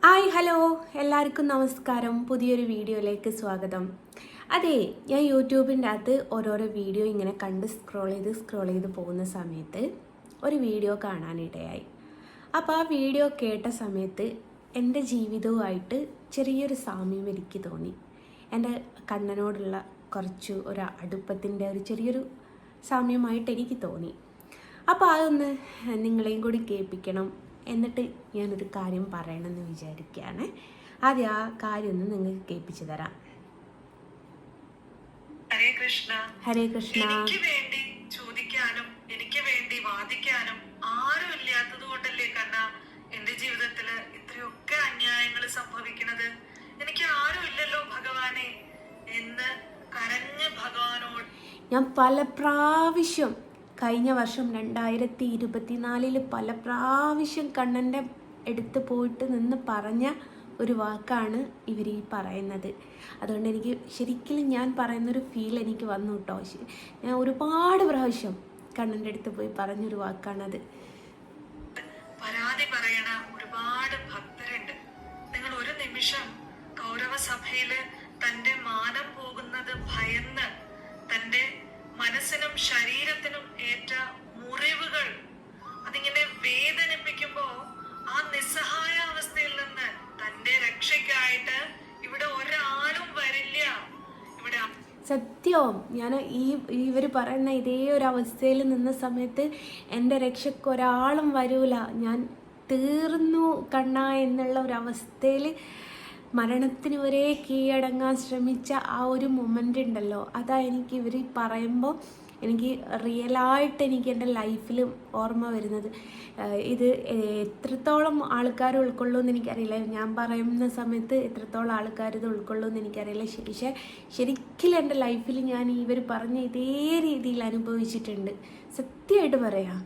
Hi hello എല്ലാവർക്കും നമസ്കാരം. പുതിയൊരു വീഡിയോയിലേക്ക് സ്വാഗതം. അതെ, ഞാൻ യൂട്യൂബിൻ്റെ അകത്ത് ഓരോരോ വീഡിയോ ഇങ്ങനെ കണ്ട് സ്ക്രോൾ ചെയ്ത് പോകുന്ന സമയത്ത് ഒരു വീഡിയോ കാണാനിടയായി. അപ്പോൾ ആ വീഡിയോ കേട്ട സമയത്ത് എൻ്റെ ജീവിതവുമായിട്ട് ചെറിയൊരു സാമ്യം എനിക്ക് തോന്നി. എൻ്റെ കണ്ണനോടുള്ള ഒരു അടുപ്പത്തിൻ്റെ ഒരു ചെറിയൊരു സാമ്യമായിട്ട് എനിക്ക് തോന്നി. അപ്പോൾ അതൊന്ന് നിങ്ങളെയും കൂടി കേൾപ്പിക്കണം, എന്നിട്ട് ഞാനൊരു കാര്യം പറയണമെന്ന് വിചാരിക്കുകയാണ്. ആദ്യം ആ കാര്യം ഒന്ന് നിങ്ങൾക്ക് കേൾപ്പിച്ചു തരാം. ഹരേ കൃഷ്ണ. ഹരേ കൃഷ്ണ. എനിക്ക് വേണ്ടി ചോദിക്കാനും എനിക്ക് വേണ്ടി വാദിക്കാനും ആരും ഇല്ലാത്തത് കൊണ്ടല്ലേ കണ്ണ എന്റെ ജീവിതത്തില് ഇത്രയൊക്കെ അന്യായങ്ങൾ സംഭവിക്കുന്നത്. എനിക്ക് ആരും ഇല്ലല്ലോ ഭഗവാനെ എന്ന് കരഞ്ഞ് ഭഗവാനോട് ഞാൻ പല പ്രാവശ്യം കഴിഞ്ഞ വർഷം 2024 പല പ്രാവശ്യം കണ്ണൻ്റെ അടുത്ത് പോയിട്ട് നിന്ന് പറഞ്ഞ ഒരു വാക്കാണ് ഇവർ ഈ പറയുന്നത്. അതുകൊണ്ട് എനിക്ക് ശരിക്കും ഞാൻ പറയുന്നൊരു ഫീൽ എനിക്ക് വന്നു കേട്ടോ. ഞാൻ ഒരുപാട് പ്രാവശ്യം കണ്ണൻ്റെ അടുത്ത് പോയി പറഞ്ഞൊരു വാക്കാണത്. പരാതി പറയണ ഒരുപാട് ഭക്തരുണ്ട്. നിങ്ങൾ ഒരു നിമിഷം കൗരവ സഭയില് തന്റെ മാനം പോകുന്നത് ഭയന്ന് തന്റെ മനസ്സിനും ശരീരത്തിനും ഏറ്റ മുറിവുകൾ അതിങ്ങനെ വേദനിപ്പിക്കുമ്പോ ആ നിസ്സഹായ അവസ്ഥയിൽ നിന്ന് തന്റെ രക്ഷയ്ക്കായിട്ട് ഇവിടെ ഒരാളും വരില്ല. ഇവിടെ സത്യവും ഞാൻ ഇവർ പറയുന്ന ഇതേ ഒരു അവസ്ഥയിൽ നിന്ന സമയത്ത് എൻ്റെ രക്ഷയ്ക്ക് ഒരാളും വരൂല, ഞാൻ തീർന്നു കണ്ണ എന്നുള്ള ഒരവസ്ഥയിൽ മരണത്തിന് വരെ കീഴടങ്ങാൻ ശ്രമിച്ച ആ ഒരു മൊമെൻ്റ് ഉണ്ടല്ലോ, അതാ എനിക്ക് ഇവർ പറയുമ്പോൾ എനിക്ക് റിയലായിട്ട് എനിക്ക് എൻ്റെ ലൈഫിൽ ഓർമ്മ വരുന്നത്. ഇത് എത്രത്തോളം ആൾക്കാർ ഉൾക്കൊള്ളുമെന്ന് എനിക്കറിയില്ല. ഞാൻ പറയുന്ന സമയത്ത് എത്രത്തോളം ആൾക്കാർ ഇത് ഉൾക്കൊള്ളുമെന്ന് എനിക്കറിയില്ല. ശരിക്കും എൻ്റെ ലൈഫിൽ ഞാൻ ഇവർ പറഞ്ഞ ഇതേ രീതിയിൽ അനുഭവിച്ചിട്ടുണ്ട്. സത്യമായിട്ട് പറയാം.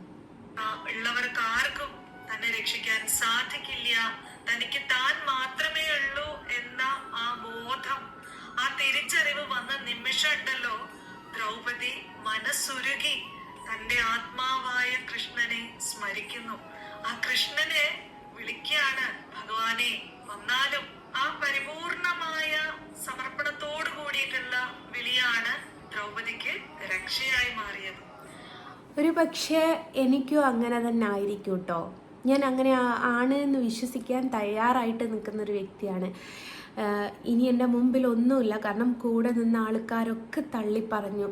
ഉള്ളവർക്ക് ആർക്കും തന്നെ രക്ഷിക്കാൻ സാധിക്കില്ല, തനിക്ക് താൻ മാത്രമേ ഉള്ളൂ എന്ന ആ ബോധം, ആ തിരിച്ചറിവ് വന്ന നിമിഷം ഉണ്ടല്ലോ, ദ്രൗപദി മനസ്സുരുകി തന്റെ ആത്മാവായ കൃഷ്ണനെ സ്മരിക്കുന്നു. ആ കൃഷ്ണനെ വിളിക്കാണ്, ഭഗവാനെ വന്നാലും. ആ പരിപൂർണമായ സമർപ്പണത്തോടു കൂടിയിട്ടുള്ള വിളിയാണ് ദ്രൗപദിക്ക് രക്ഷയായി മാറിയത്. ഒരു പക്ഷേ എനിക്കും അങ്ങനെ തന്നെ ആയിരിക്കും കേട്ടോ. ഞാൻ അങ്ങനെ ആണ് എന്ന് വിശ്വസിക്കാൻ തയ്യാറായിട്ട് നിൽക്കുന്നൊരു വ്യക്തിയാണ്. ഇനി എൻ്റെ മുമ്പിൽ ഒന്നുമില്ല, കാരണം കൂടെ നിന്ന ആൾക്കാരൊക്കെ തള്ളിപ്പറഞ്ഞു,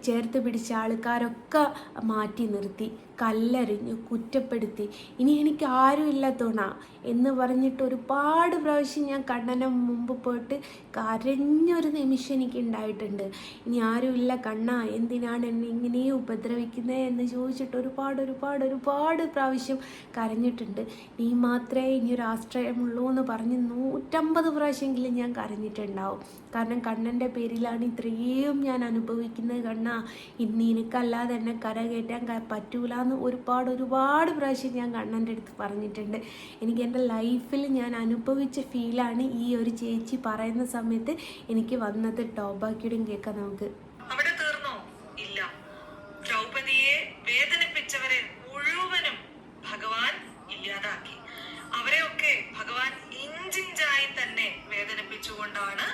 ചേർത്ത് പിടിച്ച ആൾക്കാരൊക്കെ മാറ്റി നിർത്തി, കല്ലെറിഞ്ഞു, കുറ്റപ്പെടുത്തി. ഇനി എനിക്ക് ആരും ഇല്ലാത്തോണ എന്ന് പറഞ്ഞിട്ട് ഒരുപാട് പ്രാവശ്യം ഞാൻ കണ്ണനെ മുമ്പ് പോയിട്ട് കരഞ്ഞൊരു നിമിഷം എനിക്ക് ഉണ്ടായിട്ടുണ്ട്. ഇനി ആരുമില്ല കണ്ണ, എന്തിനാണ് എന്നെ ഇങ്ങനെ ഉപദ്രവിക്കുന്നത് എന്ന് ചോദിച്ചിട്ട് ഒരുപാട് പ്രാവശ്യം കരഞ്ഞിട്ടുണ്ട്. നീ മാത്രമേ ഇനിയൊരു ആശ്രയമുള്ളൂ എന്ന് പറഞ്ഞ് 150 പ്രാവശ്യമെങ്കിലും ഞാൻ കരഞ്ഞിട്ടുണ്ടാവും. കാരണം കണ്ണൻ്റെ പേരിലാണ് ഇത്രയും ഞാൻ അനുഭവിക്കുന്നത് കണ്ണ. ഇന്ന് എനിക്കല്ലാതെ എന്നെ കരകയറ്റാൻ പറ്റൂല എന്ന് ഒരുപാട് പ്രാവശ്യം ഞാൻ കണ്ണൻ്റെ അടുത്ത് പറഞ്ഞിട്ടുണ്ട്. എനിക്ക് എൻ്റെ ലൈഫിൽ ഞാൻ അനുഭവിച്ച ഫീലാണ് ഈ ഒരു ചേച്ചി പറയുന്ന സമയത്ത് എനിക്ക് വന്നത്. ടോബാക്കിയുടെയും കേൾക്കാം നമുക്ക്. അവിടെ തീർന്നോ? ഇല്ല. ദ്രൗപദിയെ വേദനിപ്പിച്ചവരെ മുഴുവനും ഭഗവാൻ ഇല്ലാതാക്കി. അവരെയൊക്കെ ഭഗവാൻ ഇഞ്ചിഞ്ചായി തന്നെ വേദനിപ്പിച്ചുകൊണ്ടാണ്.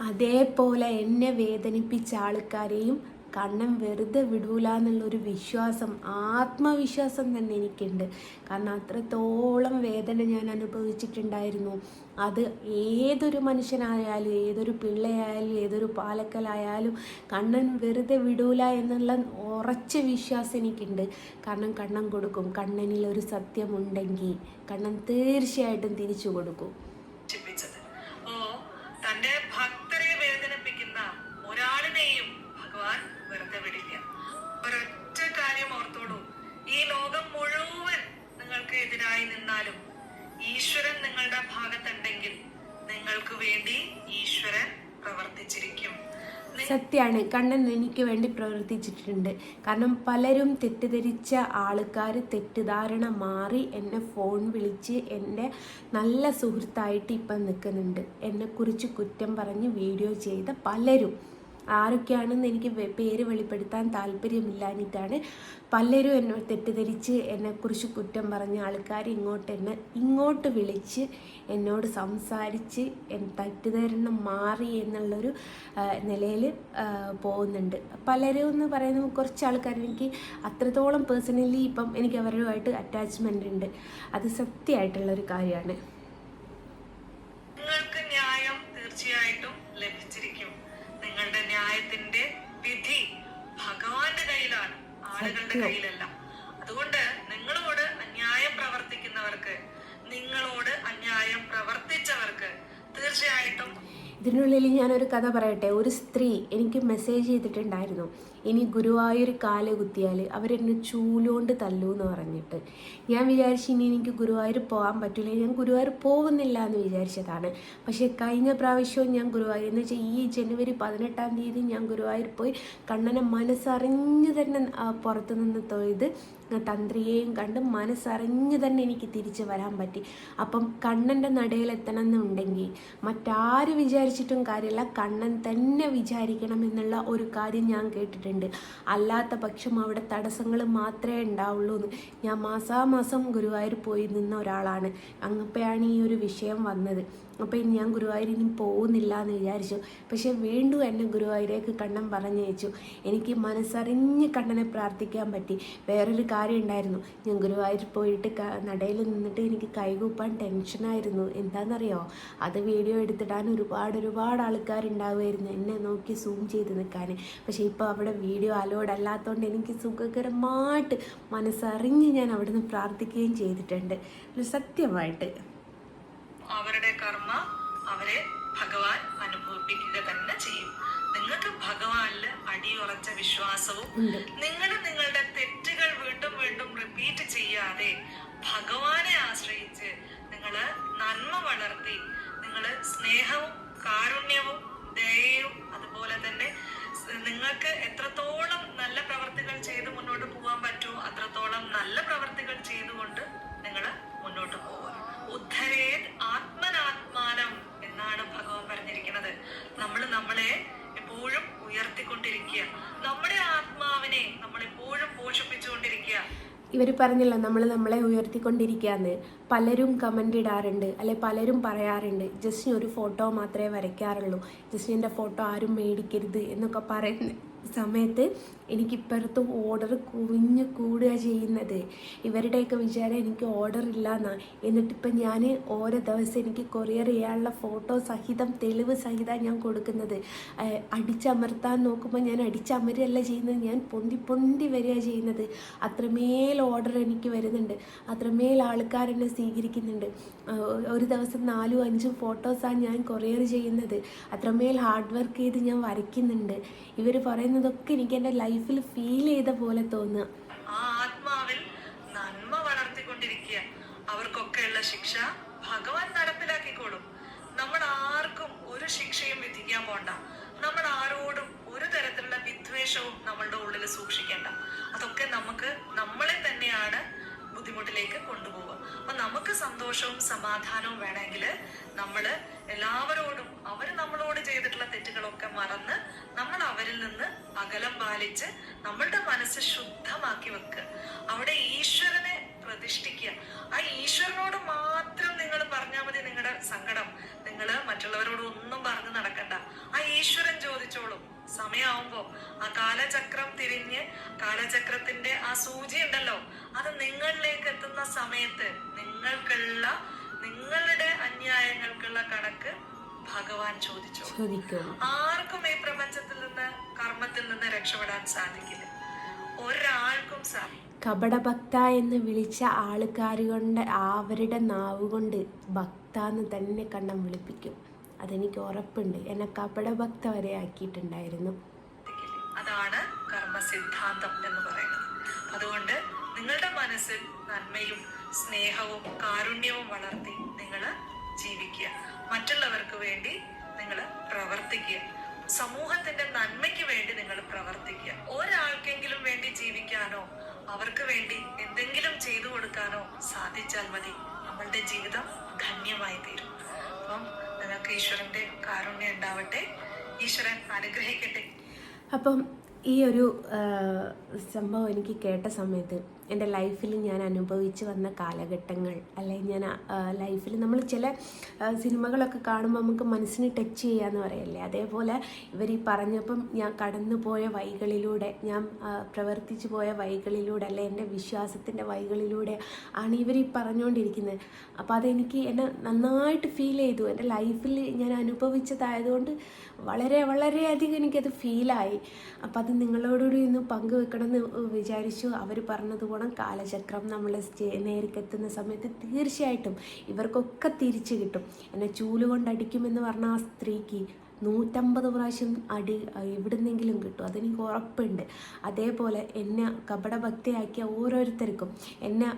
അതേപോലെ എന്നെ വേദനിപ്പിച്ച ആൾക്കാരെയും കണ്ണൻ വെറുതെ വിടൂല എന്നുള്ളൊരു വിശ്വാസം, ആത്മവിശ്വാസം തന്നെ എനിക്കുണ്ട്. കാരണം അത്രത്തോളം വേദന ഞാൻ അനുഭവിച്ചിട്ടുണ്ടായിരുന്നു. അത് ഏതൊരു മനുഷ്യനായാലും, ഏതൊരു പിള്ളയായാലും, ഏതൊരു പാലക്കലായാലും കണ്ണൻ വെറുതെ വിടൂല എന്നുള്ള ഉറച്ച വിശ്വാസം എനിക്കുണ്ട്. കാരണം കണ്ണൻ കൊടുക്കും. കണ്ണനിൽ ഒരു സത്യമുണ്ടെങ്കിൽ കണ്ണൻ തീർച്ചയായിട്ടും തിരിച്ചു കൊടുക്കും. തന്റെ ഭക്തരെ വേദനിപ്പിക്കുന്ന ഒരാളിനെയും ഭഗവാൻ വെറുതെ വിടില്ല. ഒരൊറ്റ കാര്യം ഓർത്തോളൂ, ഈ ലോകം മുഴുവൻ നിങ്ങൾക്ക് എതിരായി നിന്നാലും ഈശ്വരൻ നിങ്ങളുടെ ഭാഗത്തുണ്ടെങ്കിൽ നിങ്ങൾക്ക് വേണ്ടി ഈശ്വരൻ പ്രവർത്തിച്ചിരിക്കും. സത്യമാണ്, കണ്ണൻ എനിക്ക് വേണ്ടി പ്രവർത്തിച്ചിട്ടുണ്ട്. കാരണം പലരും തെറ്റിദ്ധരിച്ച ആൾക്കാർ തെറ്റിദ്ധാരണ മാറി എന്നെ ഫോൺ വിളിച്ച് എൻ്റെ നല്ല സുഹൃത്തായിട്ട് ഇപ്പം നിൽക്കുന്നുണ്ട്. എന്നെക്കുറിച്ച് കുറ്റം പറഞ്ഞ് വീഡിയോ ചെയ്ത പലരും ആരൊക്കെയാണെന്ന് എനിക്ക് പേര് വെളിപ്പെടുത്താൻ താല്പര്യമില്ലാഞ്ഞിട്ടാണ് പലരും എന്നെ തെറ്റിദ്ധരിച്ച് എന്നെക്കുറിച്ച് കുറ്റം പറഞ്ഞ ആൾക്കാർ ഇങ്ങോട്ട് വിളിച്ച് എന്നോട് സംസാരിച്ച് തെറ്റിദ്ധാരണം മാറി എന്നുള്ളൊരു നിലയിൽ പോകുന്നുണ്ട്. പലരും എന്ന് പറയുന്നത് കുറച്ച് ആൾക്കാർ എനിക്ക് അത്രത്തോളം പേഴ്സണലി ഇപ്പം എനിക്ക് അവരുമായിട്ട് അറ്റാച്ച്മെൻ്റ് ഉണ്ട്. അത് സത്യമായിട്ടുള്ളൊരു കാര്യമാണ്. നിങ്ങൾക്ക് ന്യായം തീർച്ചയായിട്ടും ലഭിച്ചിരിക്കും. നിങ്ങളുടെ ന്യായത്തിന്റെ വിധി ഭഗവാന്റെ കയ്യിലാണ്, ആളുകളുടെ കയ്യിലല്ല. അതുകൊണ്ട് നിങ്ങളോട് അന്യായം പ്രവർത്തിക്കുന്നവർക്ക്, നിങ്ങളോട് അന്യായം പ്രവർത്തിച്ചവർക്ക് തീർച്ചയായിട്ടും. ഇതിനുള്ളിൽ ഞാനൊരു കഥ പറയട്ടെ. ഒരു സ്ത്രീ എനിക്ക് മെസ്സേജ് ചെയ്തിട്ടുണ്ടായിരുന്നു, ഇനി ഗുരുവായൂർ കാല് കുത്തിയാൽ അവരെന്നെ ചൂലുകൊണ്ട് തല്ലൂ എന്ന് പറഞ്ഞിട്ട്. ഞാൻ വിചാരിച്ചു ഇനി എനിക്ക് ഗുരുവായൂർ പോകാൻ പറ്റില്ല, ഞാൻ ഗുരുവായൂർ പോകുന്നില്ല എന്ന് വിചാരിച്ചതാണ്. പക്ഷേ കഴിഞ്ഞ പ്രാവശ്യവും ഞാൻ ഗുരുവായൂർ എന്ന് വെച്ചാൽ ഈ ജനുവരി 18-ാം തീയതി ഞാൻ ഗുരുവായൂർ പോയി കണ്ണനെ മനസ്സറിഞ്ഞ് തന്നെ പുറത്തു നിന്ന് തൊഴുത് തന്ത്രിയെയും കണ്ട് മനസ്സറിഞ്ഞ് തന്നെ എനിക്ക് തിരിച്ചു വരാൻ പറ്റി. അപ്പം കണ്ണൻ്റെ നടയിലെത്തണം എന്നുണ്ടെങ്കിൽ മറ്റാര് വിചാരിച്ചിട്ടും കാര്യമില്ല, കണ്ണൻ തന്നെ വിചാരിക്കണം എന്നുള്ള ഒരു കാര്യം ഞാൻ കേട്ടിട്ടുണ്ട്. അല്ലാത്ത പക്ഷം അവിടെ തടസ്സങ്ങൾ മാത്രമേ ഉണ്ടാവുള്ളൂ എന്ന്. ഞാൻ മാസാമാസം ഗുരുവായൂർ പോയി നിന്ന ഒരാളാണ്. അങ്ങപ്പോഴാണ് ഈ ഒരു വിഷയം വന്നത്. അപ്പോൾ ഞാൻ ഗുരുവായൂർ ഇനി പോകുന്നില്ല എന്ന് വിചാരിച്ചു. പക്ഷേ വീണ്ടും എന്നെ ഗുരുവായൂരേക്ക് കണ്ണൻ പറഞ്ഞയച്ചു. എനിക്ക് മനസ്സറിഞ്ഞ് കണ്ണനെ പ്രാർത്ഥിക്കാൻ പറ്റി. വേറൊരു കാര്യം ഉണ്ടായിരുന്നു, ഞാൻ ഗുരുവായൂർ പോയിട്ട് നടയിൽ നിന്നിട്ട് എനിക്ക് കൈകൂപ്പാൻ ടെൻഷനായിരുന്നു. എന്താണെന്നറിയോ, അത് വീഡിയോ എടുത്തിടാൻ ഒരുപാട് ആൾക്കാരുണ്ടാവുമായിരുന്നു എന്നെ നോക്കി സൂം ചെയ്ത് നിൽക്കാൻ. പക്ഷേ ഇപ്പോൾ അവിടെ വീഡിയോ അലോഡ് അല്ലാത്തതുകൊണ്ട് എനിക്ക് സുഖകരമായിട്ട് മനസ്സറിഞ്ഞ് ഞാൻ അവിടെ നിന്ന് പ്രാർത്ഥിക്കുകയും ചെയ്തിട്ടുണ്ട്. സത്യമായിട്ട് അവരുടെ കർമ്മ അവരെ ഭഗവാൻ അനുഭവിപ്പിക്കുക തന്നെ ചെയ്യും. നിങ്ങൾക്ക് ഭഗവാനില് അടിയുറച്ച വിശ്വാസവും നിങ്ങളുടെ തെറ്റുകൾ വീണ്ടും വീണ്ടും റിപ്പീറ്റ് ചെയ്യാതെ ഭഗവാനെ ആശ്രയിച്ച് നിങ്ങള് നന്മ വളർത്തി, നിങ്ങള് സ്നേഹവും കാരുണ്യവും ദയയും അതുപോലെ തന്നെ നിങ്ങൾക്ക് എത്രത്തോളം നല്ല പ്രവർത്തികൾ ചെയ്ത് മുന്നോട്ട് പോകാൻ പറ്റുമോ അത്രത്തോളം നല്ല പ്രവർത്തികൾ ചെയ്തുകൊണ്ട് നിങ്ങള് മുന്നോട്ട് പോവുക. ഉദ്ധരേത് ആത്മനാത്മാനം എന്നാണ് ഭഗവാൻ പറഞ്ഞിരിക്കുന്നത്. നമ്മളെ എപ്പോഴും ഉയർത്തിക്കൊണ്ടിരിക്കുക, നമ്മുടെ ആത്മാവിനെ നമ്മൾ എപ്പോഴും പോഷിപ്പിച്ചുകൊണ്ടിരിക്കുക. ഇവർ പറഞ്ഞല്ലോ നമ്മളെ ഉയർത്തിക്കൊണ്ടിരിക്കുകയെന്ന്. പലരും കമൻ്റ് ഇടാറുണ്ട്, അല്ലെ പലരും പറയാറുണ്ട് ജസ്റ്റിന് ഒരു ഫോട്ടോ മാത്രമേ വരയ്ക്കാറുള്ളൂ, ജസ്റ്റിൻ്റെ ഫോട്ടോ ആരും മേടിക്കരുത് എന്നൊക്കെ പറയുന്ന സമയത്ത് എനിക്കിപ്പുറത്ത് ഓർഡർ കുവിഞ്ഞ് കൂടുക ചെയ്യുന്നത്. ഇവരുടെയൊക്കെ വിചാരം എനിക്ക് ഓർഡർ ഇല്ല എന്നാണ്. എന്നിട്ടിപ്പം ഞാൻ ഓരോ ദിവസം എനിക്ക് കൊറിയർ ചെയ്യാനുള്ള ഫോട്ടോ സഹിതം തെളിവ് സഹിതം ഞാൻ കൊടുക്കുന്നത്. അടിച്ചമർത്താൻ നോക്കുമ്പോൾ ഞാൻ അടിച്ചമരല്ല ചെയ്യുന്നത്, ഞാൻ പൊന്തി വരിക ചെയ്യുന്നത്. അത്രമേൽ ഓർഡർ എനിക്ക് വരുന്നുണ്ട്, അത്രമേൽ ആൾക്കാരെന്നെ സ്വീകരിക്കുന്നുണ്ട്. ഒരു ദിവസം 4-5 ഫോട്ടോസാണ് ഞാൻ കൊറിയർ ചെയ്യുന്നത്. അത്രമേൽ ഹാർഡ് വർക്ക് ചെയ്ത് ഞാൻ വരയ്ക്കുന്നുണ്ട്. ഇവർ പറയുന്നതൊക്കെ എനിക്ക് എൻ്റെ ലൈഫിൽ ഫീൽ ചെയ്ത പോലെ തോന്നുക. ആ ആത്മാവിൽ നന്മ വളർത്തിക്കൊണ്ടിരിക്കുക. അവർക്കൊക്കെയുള്ള ശിക്ഷ ഭഗവാൻ നടപ്പിലാക്കിക്കോളും. നമ്മൾ ആർക്കും ഒരു ശിക്ഷയും വിധിക്കാൻ പോണ്ട. നമ്മൾ ആരോടും ഒരു തരത്തിലുള്ള വിദ്വേഷവും നമ്മളുടെ ഉള്ളിൽ സൂക്ഷിക്കേണ്ട. അതൊക്കെ നമ്മളെ തന്നെയാണ് ബുദ്ധിമുട്ടിലേക്ക് കൊണ്ടുപോവുക. അപ്പൊ നമുക്ക് സന്തോഷവും സമാധാനവും വേണമെങ്കിൽ നമ്മള് എല്ലാവരോടും അവർ നമ്മളോട് ചെയ്തിട്ടുള്ള തെറ്റുകളൊക്കെ മറന്ന് നമ്മൾ അവരിൽ നിന്ന് അകലം പാലിച്ച് നമ്മളുടെ മനസ്സ് ശുദ്ധമാക്കി വെക്കുക. അവിടെ ഈശ്വരനെ പ്രതിഷ്ഠിക്കുക. ആ ഈശ്വരനോട് മാത്രം നിങ്ങൾ പറഞ്ഞാൽ മതി നിങ്ങളുടെ സങ്കടം. നിങ്ങൾ മറ്റുള്ളവരോട് ഒന്നും പറഞ്ഞു നടക്കണ്ട. ആ ഈശ്വരൻ ചോദിച്ചോളും. സമയമാവുമ്പോ ആ കാലചക്രം തിരിഞ്ഞ് കാലചക്രത്തിന്റെ ആ സൂചി ഉണ്ടല്ലോ, അത് നിങ്ങളിലേക്ക് എത്തുന്ന സമയത്ത് നിങ്ങളുടെ അന്യായങ്ങൾക്കുള്ള കണക്ക് ഭഗവാൻ ചോദിക്കും. ആർക്കും ഈ പ്രപഞ്ചത്തിൽ നിന്ന് കർമ്മത്തിൽ നിന്ന് രക്ഷപ്പെടാൻ സാധിക്കില്ല, ഒരാൾക്കും സാധിക്കും. കപടഭക്ത എന്ന് വിളിച്ച ആൾക്കാർ കൊണ്ട് അവരുടെ നാവ് കൊണ്ട് ഭക്ത എന്ന് തന്നെ കണ്ണം വിളിപ്പിക്കും. അതെനിക്ക് ഉറപ്പുണ്ട്. എന്നെ കപടഭക്ത വരെ ആക്കിയിട്ടുണ്ടായിരുന്നു. അതാണ് കർമ്മ സിദ്ധാന്തം എന്ന് പറയുന്നത്. അതുകൊണ്ട് നിങ്ങളുടെ മനസ്സിൽ നന്മയും സ്നേഹവും കാരുണ്യവും വളർത്തി നിങ്ങൾ ജീവിക്കുക. മറ്റുള്ളവർക്ക് വേണ്ടി നിങ്ങൾ പ്രവർത്തിക്കുക. സമൂഹത്തിന്റെ നന്മയ്ക്ക് വേണ്ടി നിങ്ങൾ പ്രവർത്തിക്കുക. ഒരാൾക്കെങ്കിലും വേണ്ടി ജീവിക്കാനോ അവർക്ക് വേണ്ടി എന്തെങ്കിലും ചെയ്തു കൊടുക്കാനോ സാധിച്ചാൽ മതി, നമ്മളുടെ ജീവിതം ധന്യമായി തീരും. അപ്പം നിങ്ങൾക്ക് ഈശ്വരന്റെ കാരുണ്യം ഉണ്ടാവട്ടെ. ഈശ്വരൻ അനുഗ്രഹിക്കട്ടെ. അപ്പം ഈ ഒരു സംഭവം എനിക്ക് കേട്ട സമയത്ത് എൻ്റെ ലൈഫിൽ ഞാൻ അനുഭവിച്ച് വന്ന കാലഘട്ടങ്ങൾ, അല്ലെങ്കിൽ ഞാൻ ലൈഫിൽ നമ്മൾ ചില സിനിമകളൊക്കെ കാണുമ്പോൾ നമുക്ക് മനസ്സിന് ടച്ച് ചെയ്യാന്ന് പറയല്ലേ, അതേപോലെ ഇവർ ഈ പറഞ്ഞപ്പം ഞാൻ കടന്നു പോയ വഴികളിലൂടെ, ഞാൻ പ്രവർത്തിച്ചു പോയ വഴികളിലൂടെ, അല്ലെ എൻ്റെ വിശ്വാസത്തിൻ്റെ വഴികളിലൂടെ ആണ് ഇവർ ഈ പറഞ്ഞുകൊണ്ടിരിക്കുന്നത്. അപ്പോൾ അതെനിക്ക് എന്നെ നന്നായിട്ട് ഫീൽ ചെയ്തു. എൻ്റെ ലൈഫിൽ ഞാൻ അനുഭവിച്ചതായതുകൊണ്ട് വളരെയധികം എനിക്കത് ഫീലായി. അപ്പം അത് നിങ്ങളോടുകൂടി ഒന്ന് പങ്കുവെക്കണം എന്ന് വിചാരിച്ചു. അവർ പറഞ്ഞതുപോലെ കാലചക്രം നമ്മൾ നേരിക്കെത്തുന്ന സമയത്ത് തീർച്ചയായിട്ടും ഇവർക്കൊക്കെ തിരിച്ചു കിട്ടും. എന്നെ ചൂലുകൊണ്ട് അടിക്കുമെന്ന് പറഞ്ഞ ആ സ്ത്രീക്ക് 150 പ്രാവശ്യം അടി എവിടുന്നെങ്കിലും കിട്ടും, അതെനിക്ക് ഉറപ്പുണ്ട്. അതേപോലെ എന്നെ കപടഭക്തിയാക്കിയ ഓരോരുത്തർക്കും, എന്നെ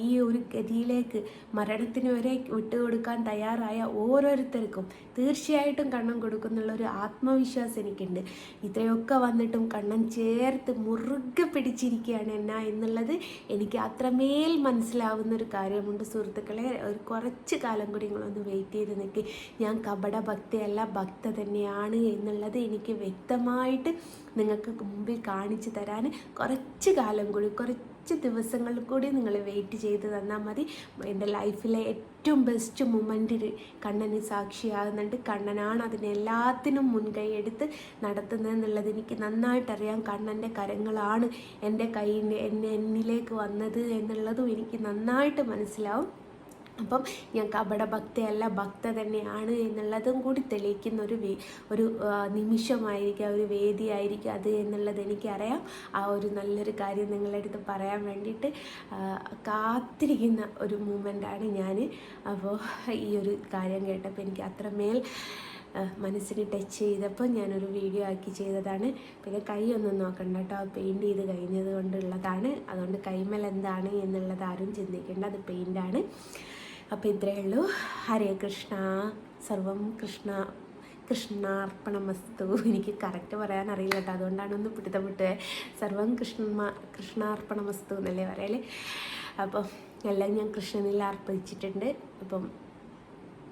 ഈ ഒരു ഗതിയിലേക്ക് മരണത്തിന് വരെ വിട്ടുകൊടുക്കാൻ തയ്യാറായ ഓരോരുത്തർക്കും തീർച്ചയായിട്ടും കണ്ണൻ കൊടുക്കുന്നുള്ളൊരു ആത്മവിശ്വാസം എനിക്കുണ്ട്. ഇത്രയൊക്കെ വന്നിട്ടും കണ്ണൻ ചേർത്ത് മുറുകെ പിടിച്ചിരിക്കുകയാണ് എന്നുള്ളത് എനിക്ക് അത്രമേൽ മനസ്സിലാവുന്നൊരു കാര്യമുണ്ട്. സുഹൃത്തുക്കളെ, ഒരു കുറച്ച് കാലം കൂടി നിങ്ങളൊന്ന് വെയിറ്റ് ചെയ്ത് നിൽക്കി. ഞാൻ കപടഭക്തിയല്ല, ഭക്ത തന്നെയാണ് എന്നുള്ളത് എനിക്ക് വ്യക്തമായിട്ട് നിങ്ങൾക്ക് മുമ്പിൽ കാണിച്ചു തരാൻ കുറച്ച് കാലം കൂടി, കുറച്ച് ദിവസങ്ങൾ കൂടി നിങ്ങൾ വെയിറ്റ് ചെയ്ത് തന്നാൽ മതി. എൻ്റെ ലൈഫിലെ ഏറ്റവും ബെസ്റ്റ് മൊമെൻറ്റിൽ കണ്ണന് സാക്ഷിയാകുന്നുണ്ട്. കണ്ണനാണ് അതിനെല്ലാത്തിനും മുൻകൈ എടുത്ത് നടത്തുന്നതെന്നുള്ളത് എനിക്ക് നന്നായിട്ടറിയാം. കണ്ണൻ്റെ കരങ്ങളാണ് എൻ്റെ എന്നിലേക്ക് വന്നത് എന്നുള്ളതും എനിക്ക് നന്നായിട്ട് മനസ്സിലാവും. അപ്പം ഞാൻ കപടഭക്തയല്ല, ഭക്ത തന്നെയാണ് എന്നുള്ളതും കൂടി തെളിയിക്കുന്ന ഒരു നിമിഷമായിരിക്കും, ഒരു വേദിയായിരിക്കും അത് എന്നുള്ളത് എനിക്കറിയാം. ആ ഒരു നല്ലൊരു കാര്യം നിങ്ങളുടെ അടുത്ത് പറയാൻ വേണ്ടിയിട്ട് കാത്തിരിക്കുന്ന ഒരു മൂമെൻ്റാണ് ഞാൻ. അപ്പോൾ ഈ ഒരു കാര്യം കേട്ടപ്പോൾ എനിക്ക് അത്രമേൽ മനസ്സിന് ടച്ച് ചെയ്തപ്പോൾ ഞാനൊരു വീഡിയോ ആക്കി ചെയ്തതാണ്. പിന്നെ കൈയൊന്നും നോക്കണ്ട കേട്ടോ, പെയിൻറ് ചെയ്ത് കഴിഞ്ഞത് കൊണ്ടുള്ളതാണ്. അതുകൊണ്ട് കൈമേൽ എന്താണ് എന്നുള്ളത് ആരും ചിന്തിക്കേണ്ട, അത് പെയിൻ്റാണ്. അപ്പോൾ ഇത്രയേ ഉള്ളൂ. ഹരേ കൃഷ്ണ, സർവം കൃഷ്ണാർപ്പണമസ്തു. എനിക്ക് കറക്റ്റ് പറയാൻ അറിയില്ല കേട്ടോ, അതുകൊണ്ടാണ് ഒന്ന് പിടുത്തമിട്ട്. സർവം കൃഷ്ണാർപ്പണമസ്തു എന്നല്ലേ പറയല്. അപ്പം എല്ലാം ഞാൻ കൃഷ്ണനിൽ അർപ്പിച്ചിട്ടുണ്ട്. അപ്പം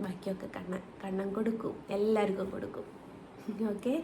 ബാക്കിയൊക്കെ കണ്ണൻ കൊടുക്കും, എല്ലാവർക്കും കൊടുക്കും. ഓക്കെ.